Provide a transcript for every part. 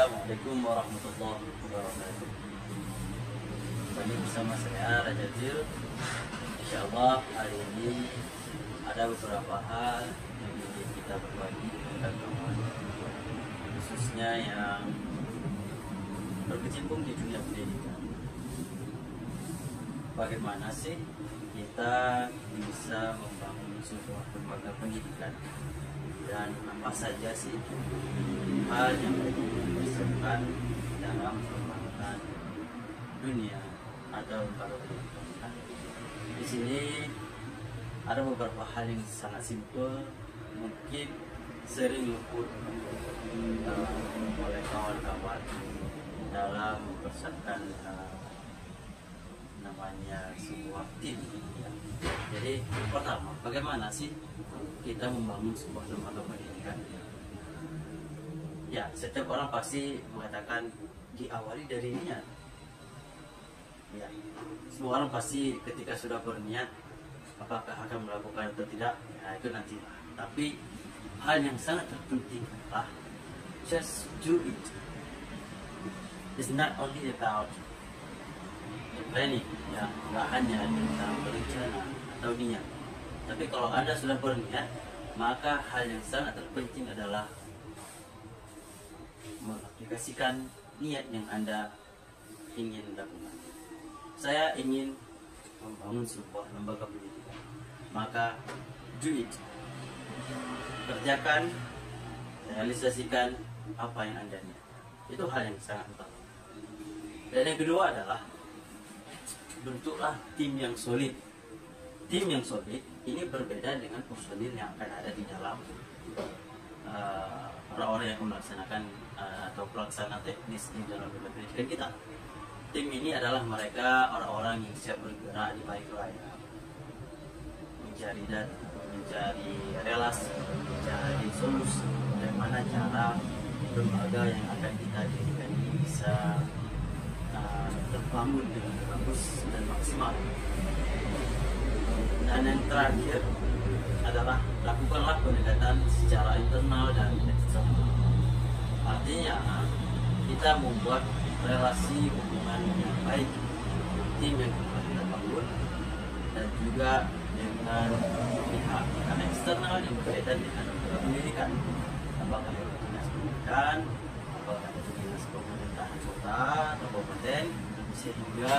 Assalamualaikum warahmatullahi wabarakatuh. Kembali bersama saya Raja Zil. Insyaallah hari ini ada beberapa hal yang ingin kita berbagi dengan teman-teman, khususnya yang berkecimpung di dunia pendidikan. Bagaimana sih kita bisa membangun sebuah lembaga pendidikan, dan apa saja sih hal yang perlu dipersiapkan dalam pembangunan dunia atau lembaga pendidikan. Di sini ada beberapa hal yang sangat simpel, mungkin sering luput oleh kawan-kawan dalam mempersiapkan namanya sebuah tim. Jadi pertama, bagaimana sih kita membangun sebuah lembaga pendidikan? Ya, setiap orang pasti mengatakan diawali dari niat. Ya, semua orang pasti ketika sudah berniat, apakah akan melakukan atau tidak, ya itu nanti. Tapi hal yang sangat terpenting adalah just do it. It's not only about the planning, ya, nggak hanya tentang berencana atau niat. Tapi kalau Anda sudah berniat, maka hal yang sangat terpenting adalah mengaplikasikan niat yang Anda ingin lakukan. Saya ingin membangun sebuah lembaga pendidikan, maka do it. Kerjakan, realisasikan apa yang Anda niat. Itu hal yang sangat utama. Dan yang kedua adalah bentuklah tim yang solid. Tim yang solid ini berbeda dengan personil yang akan ada di dalam orang-orang yang melaksanakan atau pelaksana teknis di dalam lembaga pendidikan kita. Tim ini adalah mereka orang-orang yang siap bergerak di balik layar, mencari data, mencari relasi, mencari solusi, bagaimana cara lembaga yang akan kita dirikan ini bisa terbangun dengan bagus dan maksimal. Dan yang terakhir adalah lakukanlah pendekatan secara internal dan eksternal. Artinya kita membuat relasi hubungan yang baik, tim yang kita bangun, dan juga dengan pihak eksternal yang berkaitan dengan pendidikan, apakah itu dinas pendidikan, apakah itu dinas pemerintahan kota atau kabupaten, sehingga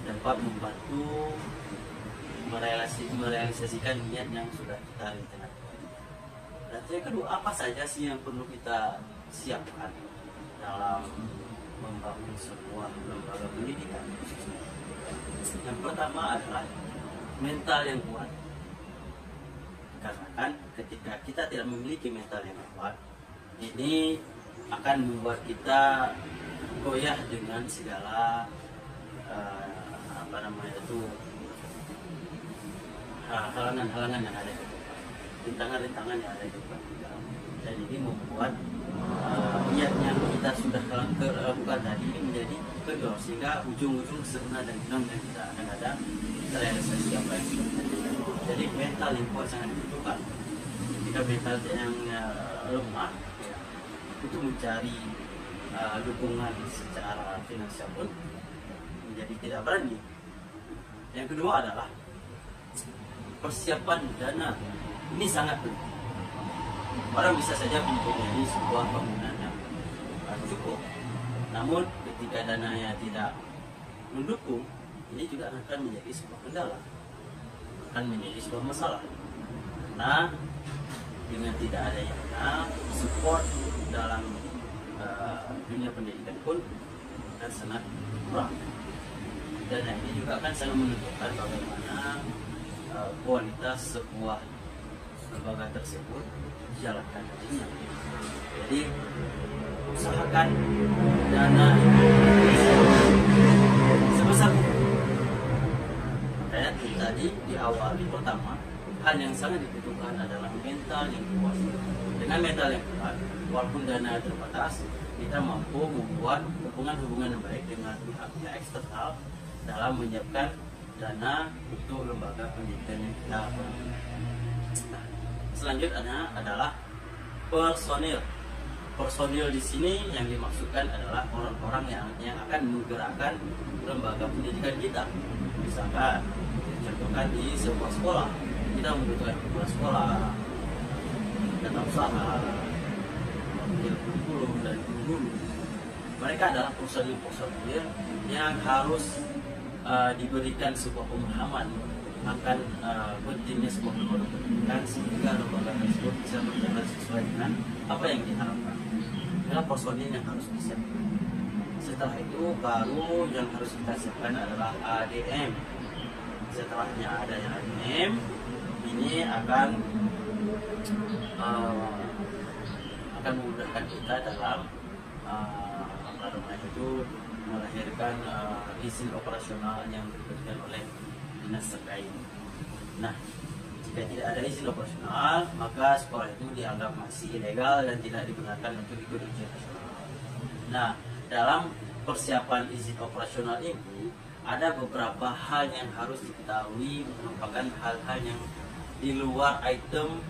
dapat membantu merealisasikan niat yang sudah kita rencanakan. Dan yang kedua, apa saja sih yang perlu kita siapkan dalam membangun sebuah lembaga pendidikan? Yang pertama adalah mental yang kuat. Karena kan ketika kita tidak memiliki mental yang kuat, ini akan membuat kita goyah dengan segala halangan-halangan yang ada di depan, rintangan-rintangan yang ada di depan kita. Dan ini membuat niat yang kita sudah lakukan tadi ini menjadi kendor, sehingga ujung-ujung sebenarnya dan hilang dan tidak akan ada realisasi apa yang sudah terjadi. Jadi mental yang kuat sangat dibutuhkan. Jika mental yang lemah, ya, itu mencari dukungan secara finansial pun menjadi tidak berani. Yang kedua adalah persiapan dana. Ini sangat penting. Orang bisa saja mempunyai sebuah bangunan yang cukup, namun ketika dananya tidak mendukung, ini juga akan menjadi sebuah kendala, akan menjadi sebuah masalah. Karena dengan tidak adanya dana, support dalam dunia pendidikan pun akan sangat kurang. Dan ini juga akan sangat menentukan bagaimana kualitas sebuah lembaga tersebut dijalankan nantinya. Jadi usahakan dana sebesar makanya tadi di awal pertama, hal yang sangat dibutuhkan adalah mental yang kuat. Dengan mental yang kuat, walaupun dana terbatas, kita mampu membuat hubungan-hubungan yang baik dengan pihak-pihak eksternal dalam menyiapkan dana untuk lembaga pendidikan yang kita bangun. Selanjutnya adalah personil. personil di sini yang dimaksudkan adalah orang-orang yang akan menggerakkan lembaga pendidikan kita. Misalkan, contohkan di sebuah sekolah, kita membutuhkan kepala sekolah, tata usaha, kurikulum dan guru. Mereka adalah personil yang harus diberikan sebuah pemahaman akan pentingnya sebuah lembaga pendidikan sehingga lembaga tersebut bisa berjalan sesuai dengan apa yang diharapkan. Adalah personil yang harus disiapkan. Setelah itu baru yang harus kita siapkan adalah ADM. Setelahnya ada yang ADM, ini akan memudahkan kita dalam melahirkan izin operasional yang diberikan oleh dinas terkait. Nah, jika tidak ada izin operasional, maka sekolah itu dianggap masih ilegal dan tidak dibenarkan untuk ikut ujian nasional. Nah, dalam persiapan izin operasional ini ada beberapa hal yang harus diketahui, merupakan hal-hal yang di luar item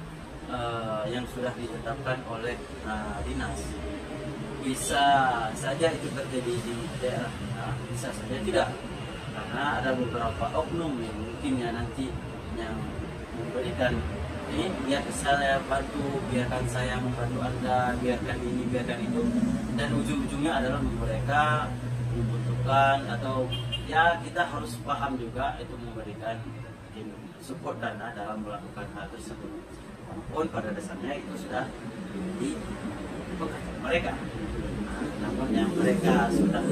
yang sudah ditetapkan oleh dinas. Bisa saja itu terjadi di daerah, bisa saja tidak, karena ada beberapa oknum yang mungkin ya nanti yang memberikan ini, biar saya bantu, biarkan saya membantu Anda, biarkan ini, biarkan itu, dan ujung-ujungnya adalah mereka membutuhkan, atau ya kita harus paham juga itu memberikan support dana dalam melakukan hal tersebut, walaupun pada dasarnya itu sudah di pekerjaan mereka. Namun yang mereka sudah,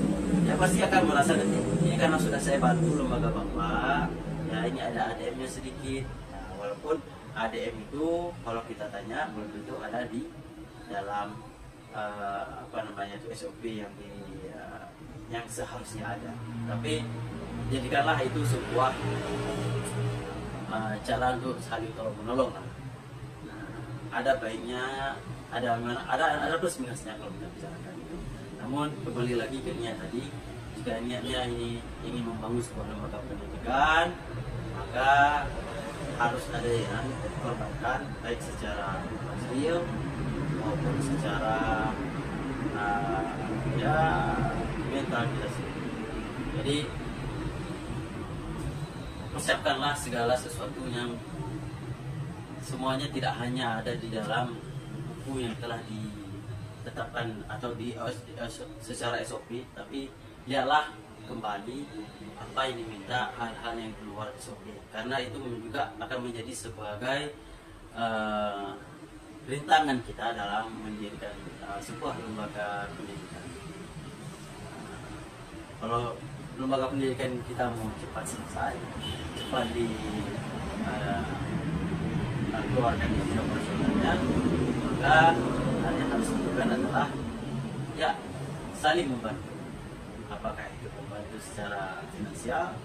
ya pasti akan merasa ini karena sudah saya bantu lembaga bapak, ya ini ada ADM-nya sedikit. Nah, walaupun ADM itu kalau kita tanya belum tentu ada di dalam SOP yang seharusnya ada. Tapi jadikanlah itu sebuah cara untuk saling tolong menolong lah. Nah, ada baiknya, ada plus minusnya kalau kita bicarakan itu. Namun kembali lagi ke niat tadi, jika niatnya ini ingin membangun sebuah lembaga pendidikan, maka harus ada yang dikorbankan baik secara material maupun secara mental kita sendiri. Jadi persiapkanlah segala sesuatu yang semuanya tidak hanya ada di dalam buku yang telah ditetapkan atau secara SOP, tapi lihatlah kembali apa yang diminta, hal-hal yang keluar SOP, karena itu juga akan menjadi sebagai rintangan kita dalam mendirikan sebuah lembaga pendidikan. Kalau lembaga pendidikan kita mau cepat selesai, cepat keluarkan izin operasionalnya, maka hal yang harus dilakukan adalah ya saling membantu. Apakah itu membantu secara finansial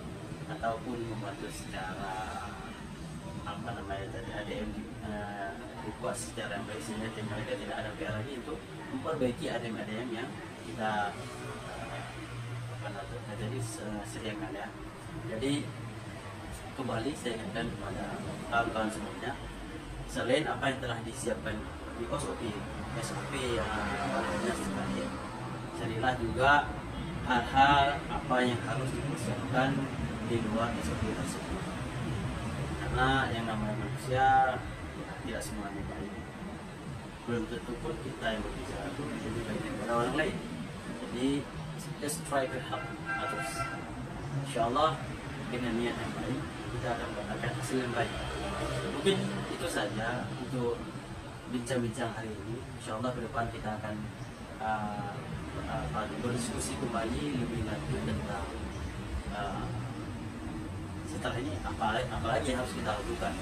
ataupun membantu secara dari ADM dibuat secara yang baik sehingga mereka tidak ada PR lagi untuk memperbaiki ADM-ADM yang kita jadi sediakan ya. Jadi kembali saya ingatkan kepada kawan-kawan semuanya, selain apa yang telah disiapkan di SOP yang awalnya sekali, carilah juga hal-hal apa yang harus dipersiapkan di luar SOP tersebut, karena yang namanya manusia tidak semuanya baik, belum tentu pun kita yang berbicara itu lebih baik daripada orang lain. Jadi just try to help others. Insyaallah dengan niat yang baik kita akan mendapatkan hasil yang baik. Mungkin itu saja untuk bincang-bincang hari ini. Insyaallah ke depan kita akan berdiskusi kembali lebih lanjut tentang setelah ini apa lagi yang harus kita lakukan.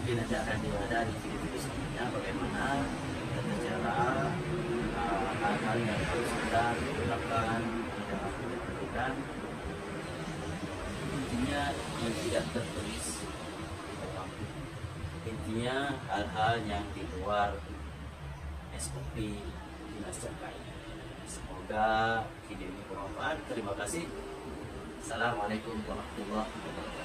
Mungkin nanti akan ada di video-video selanjutnya bagaimana tata cara hal-hal yang harus kita lakukan di dalam pendidikan. Intinya yang tidak tertulis, intinya hal-hal yang di luar SOP dinas terkait. Semoga video ini bermanfaat. Terima kasih. Assalamualaikum warahmatullahi wabarakatuh.